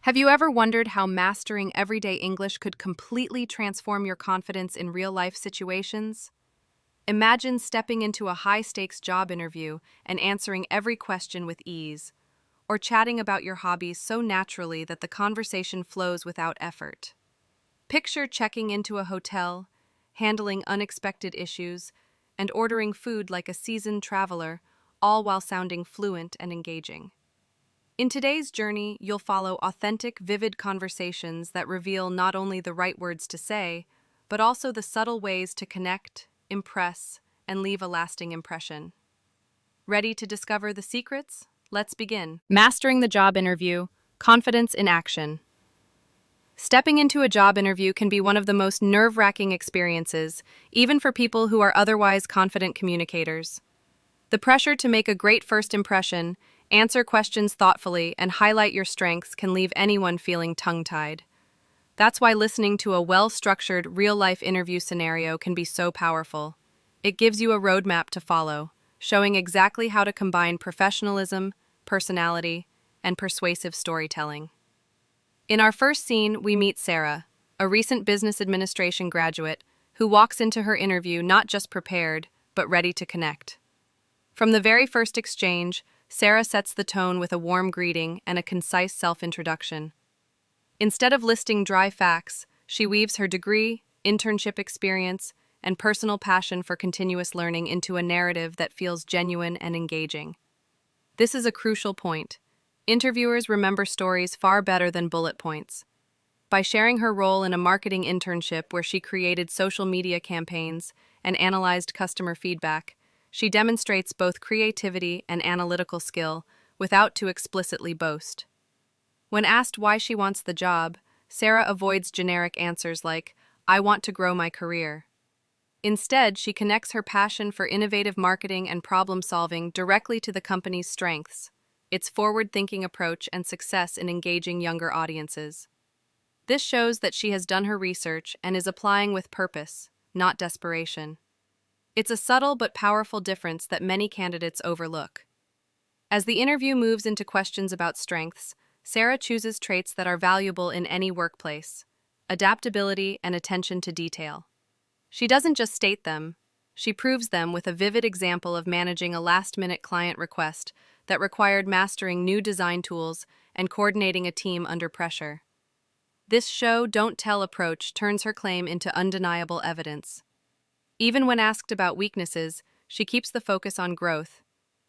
Have you ever wondered how mastering everyday English could completely transform your confidence in real-life situations? Imagine stepping into a high-stakes job interview and answering every question with ease, or chatting about your hobbies so naturally that the conversation flows without effort. Picture checking into a hotel, handling unexpected issues, and ordering food like a seasoned traveler, all while sounding fluent and engaging. In today's journey, you'll follow authentic, vivid conversations that reveal not only the right words to say, but also the subtle ways to connect, impress, and leave a lasting impression. Ready to discover the secrets? Let's begin. Mastering the job interview, confidence in action. Stepping into a job interview can be one of the most nerve-wracking experiences, even for people who are otherwise confident communicators. The pressure to make a great first impression, answer questions thoughtfully, and highlight your strengths can leave anyone feeling tongue-tied. That's why listening to a well-structured, real-life interview scenario can be so powerful. It gives you a roadmap to follow, showing exactly how to combine professionalism, personality, and persuasive storytelling. In our first scene, we meet Sarah, a recent business administration graduate who walks into her interview not just prepared, but ready to connect. From the very first exchange, Sarah sets the tone with a warm greeting and a concise self-introduction. Instead of listing dry facts, she weaves her degree, internship experience, and personal passion for continuous learning into a narrative that feels genuine and engaging. This is a crucial point. Interviewers remember stories far better than bullet points. By sharing her role in a marketing internship where she created social media campaigns and analyzed customer feedback, she demonstrates both creativity and analytical skill without too explicitly boast. When asked why she wants the job, Sarah avoids generic answers like, "I want to grow my career." Instead, she connects her passion for innovative marketing and problem-solving directly to the company's strengths, its forward-thinking approach and success in engaging younger audiences. This shows that she has done her research and is applying with purpose, not desperation. It's a subtle but powerful difference that many candidates overlook. As the interview moves into questions about strengths, Sarah chooses traits that are valuable in any workplace: adaptability and attention to detail. She doesn't just state them, she proves them with a vivid example of managing a last-minute client request that required mastering new design tools and coordinating a team under pressure. This show-don't-tell approach turns her claim into undeniable evidence. Even when asked about weaknesses, she keeps the focus on growth.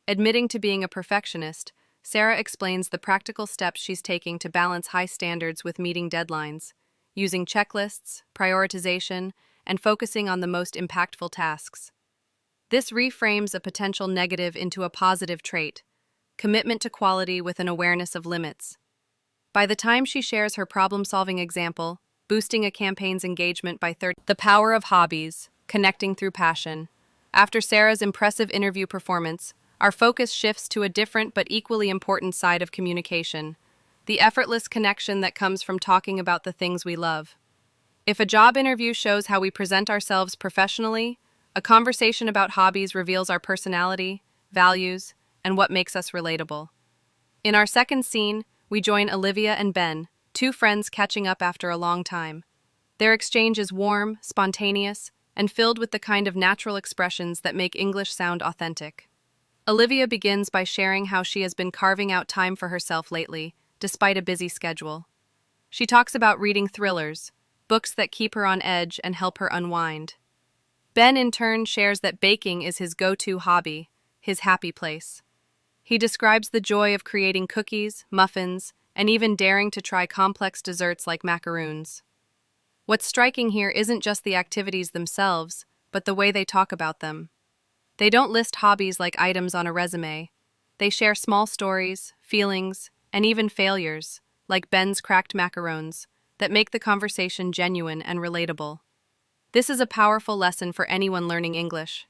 Admitting to being a perfectionist, Sarah explains the practical steps she's taking to balance high standards with meeting deadlines, using checklists, prioritization, and focusing on the most impactful tasks. This reframes a potential negative into a positive trait: commitment to quality with an awareness of limits. By the time she shares her problem-solving example, boosting a campaign's engagement by 30%. The power of hobbies, connecting through passion. After Sarah's impressive interview performance, our focus shifts to a different but equally important side of communication: the effortless connection that comes from talking about the things we love. If a job interview shows how we present ourselves professionally, a conversation about hobbies reveals our personality, values, and what makes us relatable. In our second scene, we join Olivia and Ben, two friends catching up after a long time. Their exchange is warm, spontaneous, and filled with the kind of natural expressions that make English sound authentic. Olivia begins by sharing how she has been carving out time for herself lately, despite a busy schedule. She talks about reading thrillers, books that keep her on edge and help her unwind. Ben, in turn, shares that baking is his go-to hobby, his happy place. He describes the joy of creating cookies, muffins, and even daring to try complex desserts like macaroons. What's striking here isn't just the activities themselves, but the way they talk about them. They don't list hobbies like items on a resume. They share small stories, feelings, and even failures, like Ben's cracked macarons, that make the conversation genuine and relatable. This is a powerful lesson for anyone learning English.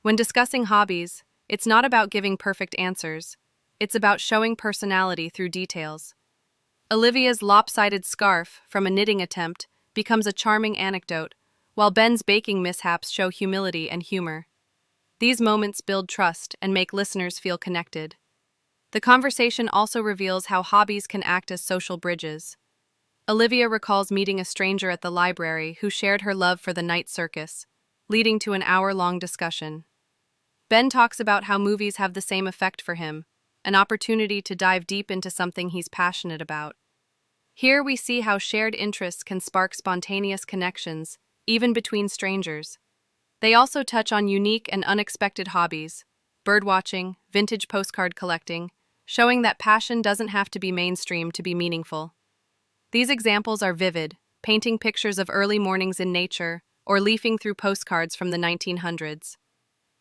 When discussing hobbies, it's not about giving perfect answers. It's about showing personality through details. Olivia's lopsided scarf from a knitting attempt becomes a charming anecdote, while Ben's baking mishaps show humility and humor. These moments build trust and make listeners feel connected. The conversation also reveals how hobbies can act as social bridges. Olivia recalls meeting a stranger at the library who shared her love for the night circus, leading to an hour-long discussion. Ben talks about how movies have the same effect for him, an opportunity to dive deep into something he's passionate about. Here we see how shared interests can spark spontaneous connections, even between strangers. They also touch on unique and unexpected hobbies, birdwatching, vintage postcard collecting, showing that passion doesn't have to be mainstream to be meaningful. These examples are vivid, painting pictures of early mornings in nature or leafing through postcards from the 1900s.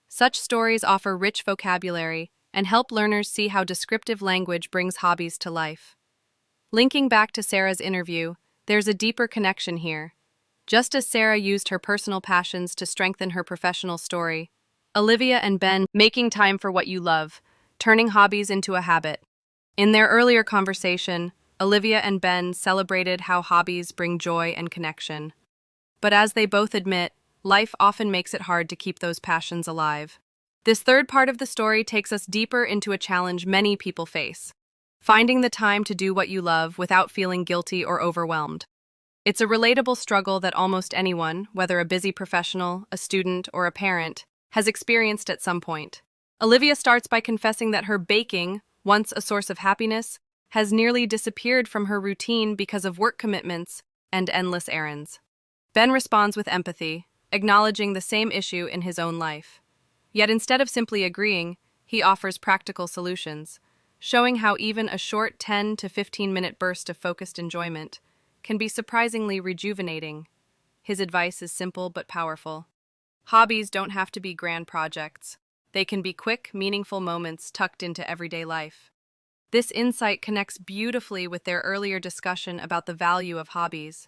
Such stories offer rich vocabulary and help learners see how descriptive language brings hobbies to life. Linking back to Sarah's interview, there's a deeper connection here. Just as Sarah used her personal passions to strengthen her professional story, Olivia and Ben making time for what you love, turning hobbies into a habit. In their earlier conversation, Olivia and Ben celebrated how hobbies bring joy and connection. But as they both admit, life often makes it hard to keep those passions alive. This third part of the story takes us deeper into a challenge many people face: finding the time to do what you love without feeling guilty or overwhelmed. It's a relatable struggle that almost anyone, whether a busy professional, a student, or a parent, has experienced at some point. Olivia starts by confessing that her baking, once a source of happiness, has nearly disappeared from her routine because of work commitments and endless errands. Ben responds with empathy, acknowledging the same issue in his own life. Yet instead of simply agreeing, he offers practical solutions, showing how even a short 10 to 15-minute burst of focused enjoyment can be surprisingly rejuvenating. His advice is simple but powerful. Hobbies don't have to be grand projects. They can be quick, meaningful moments tucked into everyday life. This insight connects beautifully with their earlier discussion about the value of hobbies.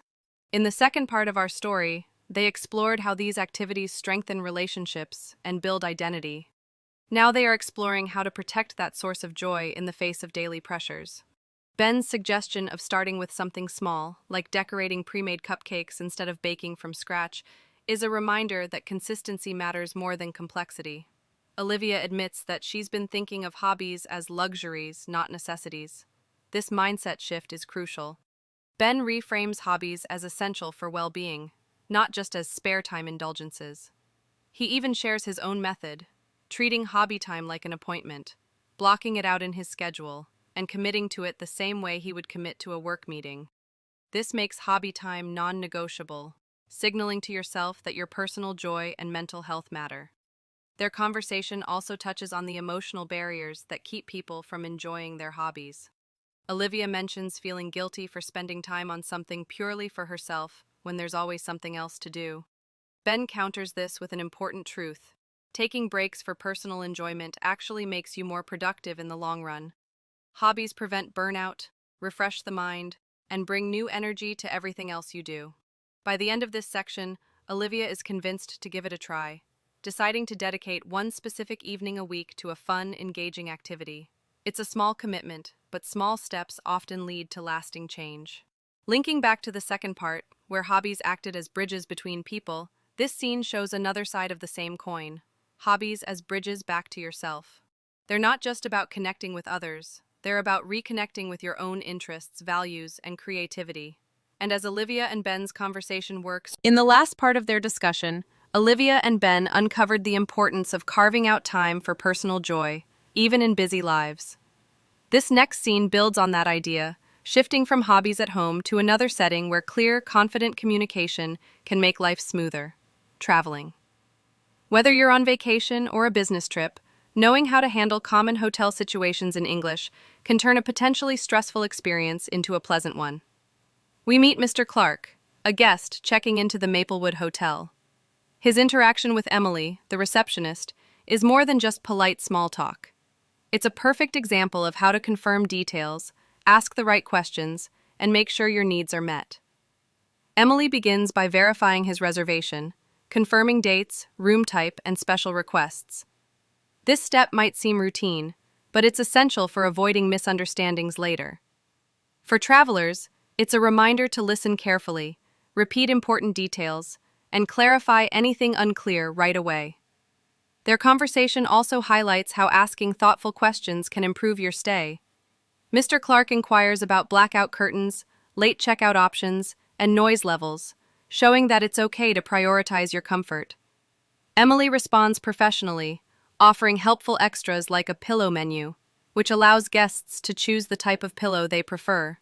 In the second part of our story, they explored how these activities strengthen relationships and build identity. Now they are exploring how to protect that source of joy in the face of daily pressures. Ben's suggestion of starting with something small, like decorating pre-made cupcakes instead of baking from scratch, is a reminder that consistency matters more than complexity. Olivia admits that she's been thinking of hobbies as luxuries, not necessities. This mindset shift is crucial. Ben reframes hobbies as essential for well-being, not just as spare time indulgences. He even shares his own method, treating hobby time like an appointment, blocking it out in his schedule, and committing to it the same way he would commit to a work meeting. This makes hobby time non-negotiable, signaling to yourself that your personal joy and mental health matter. Their conversation also touches on the emotional barriers that keep people from enjoying their hobbies. Olivia mentions feeling guilty for spending time on something purely for herself when there's always something else to do. Ben counters this with an important truth. Taking breaks for personal enjoyment actually makes you more productive in the long run. Hobbies prevent burnout, refresh the mind, and bring new energy to everything else you do. By the end of this section, Olivia is convinced to give it a try, deciding to dedicate one specific evening a week to a fun, engaging activity. It's a small commitment, but small steps often lead to lasting change. Linking back to the second part, where hobbies acted as bridges between people, this scene shows another side of the same coin: hobbies as bridges back to yourself. They're not just about connecting with others, they're about reconnecting with your own interests, values, and creativity. And as Olivia and Ben's conversation works, in the last part of their discussion, Olivia and Ben uncovered the importance of carving out time for personal joy, even in busy lives. This next scene builds on that idea, shifting from hobbies at home to another setting where clear, confident communication can make life smoother: traveling. Whether you're on vacation or a business trip, knowing how to handle common hotel situations in English can turn a potentially stressful experience into a pleasant one. We meet Mr. Clark, a guest checking into the Maplewood Hotel. His interaction with Emily, the receptionist, is more than just polite small talk. It's a perfect example of how to confirm details, ask the right questions, and make sure your needs are met. Emily begins by verifying his reservation, confirming dates, room type, and special requests. This step might seem routine, but it's essential for avoiding misunderstandings later. For travelers, it's a reminder to listen carefully, repeat important details, and clarify anything unclear right away. Their conversation also highlights how asking thoughtful questions can improve your stay. Mr. Clark inquires about blackout curtains, late checkout options, and noise levels, showing that it's okay to prioritize your comfort. Emily responds professionally, offering helpful extras like a pillow menu, which allows guests to choose the type of pillow they prefer.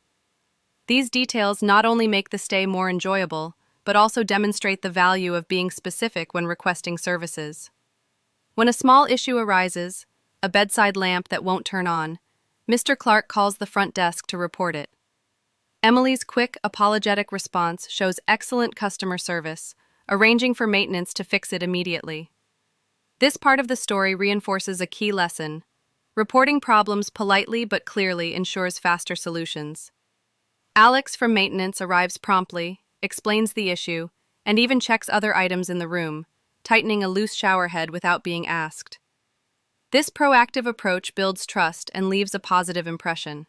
These details not only make the stay more enjoyable, but also demonstrate the value of being specific when requesting services. When a small issue arises, a bedside lamp that won't turn on, Mr. Clark calls the front desk to report it. Emily's quick, apologetic response shows excellent customer service, arranging for maintenance to fix it immediately. This part of the story reinforces a key lesson. Reporting problems politely but clearly ensures faster solutions. Alex from maintenance arrives promptly, explains the issue, and even checks other items in the room, tightening a loose shower head without being asked. This proactive approach builds trust and leaves a positive impression.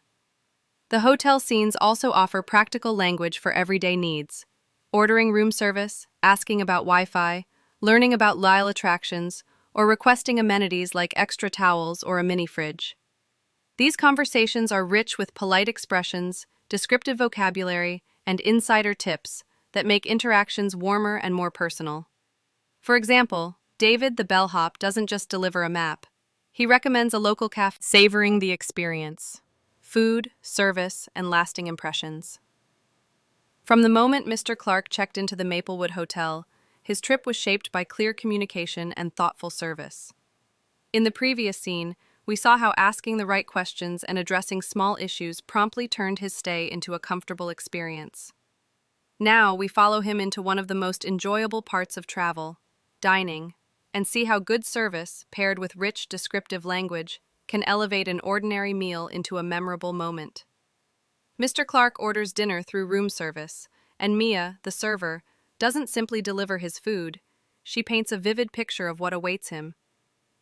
The hotel scenes also offer practical language for everyday needs: ordering room service, asking about Wi-Fi, learning about Lyle attractions, or requesting amenities like extra towels or a mini fridge. These conversations are rich with polite expressions, descriptive vocabulary, and insider tips that make interactions warmer and more personal. For example, David the bellhop doesn't just deliver a map. He recommends a local cafe, savoring the experience. Food, service, and lasting impressions. From the moment Mr. Clark checked into the Maplewood Hotel, his trip was shaped by clear communication and thoughtful service. In the previous scene, we saw how asking the right questions and addressing small issues promptly turned his stay into a comfortable experience. Now we follow him into one of the most enjoyable parts of travel, dining, and see how good service, paired with rich descriptive language, can elevate an ordinary meal into a memorable moment. Mr. Clark orders dinner through room service, and Mia, the server, doesn't simply deliver his food. She paints a vivid picture of what awaits him.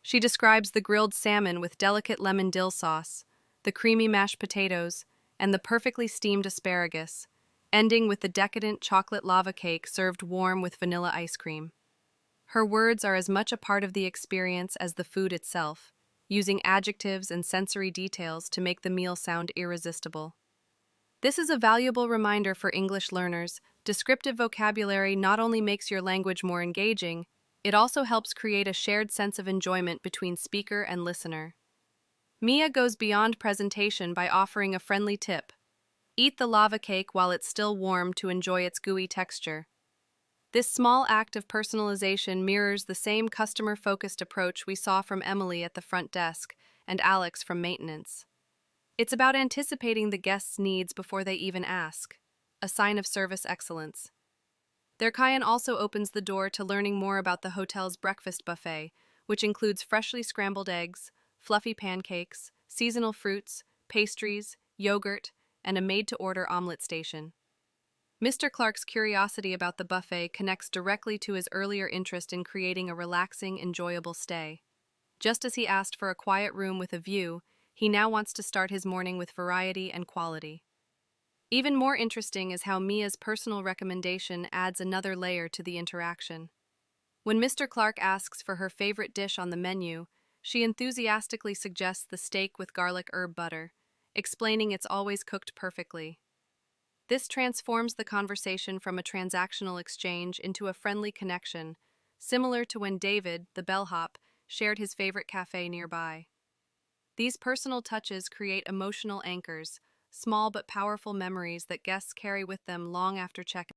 She describes the grilled salmon with delicate lemon dill sauce, the creamy mashed potatoes, and the perfectly steamed asparagus, ending with the decadent chocolate lava cake served warm with vanilla ice cream. Her words are as much a part of the experience as the food itself, using adjectives and sensory details to make the meal sound irresistible. This is a valuable reminder for English learners. Descriptive vocabulary not only makes your language more engaging, it also helps create a shared sense of enjoyment between speaker and listener. Mia goes beyond presentation by offering a friendly tip. Eat the lava cake while it's still warm to enjoy its gooey texture. This small act of personalization mirrors the same customer-focused approach we saw from Emily at the front desk and Alex from maintenance. It's about anticipating the guests' needs before they even ask, a sign of service excellence. Their Kayan also opens the door to learning more about the hotel's breakfast buffet, which includes freshly scrambled eggs, fluffy pancakes, seasonal fruits, pastries, yogurt, and a made-to-order omelet station. Mr. Clark's curiosity about the buffet connects directly to his earlier interest in creating a relaxing, enjoyable stay. Just as he asked for a quiet room with a view, he now wants to start his morning with variety and quality. Even more interesting is how Mia's personal recommendation adds another layer to the interaction. When Mr. Clark asks for her favorite dish on the menu, she enthusiastically suggests the steak with garlic herb butter, explaining it's always cooked perfectly. This transforms the conversation from a transactional exchange into a friendly connection, similar to when David, the bellhop, shared his favorite cafe nearby. These personal touches create emotional anchors, small but powerful memories that guests carry with them long after check-in.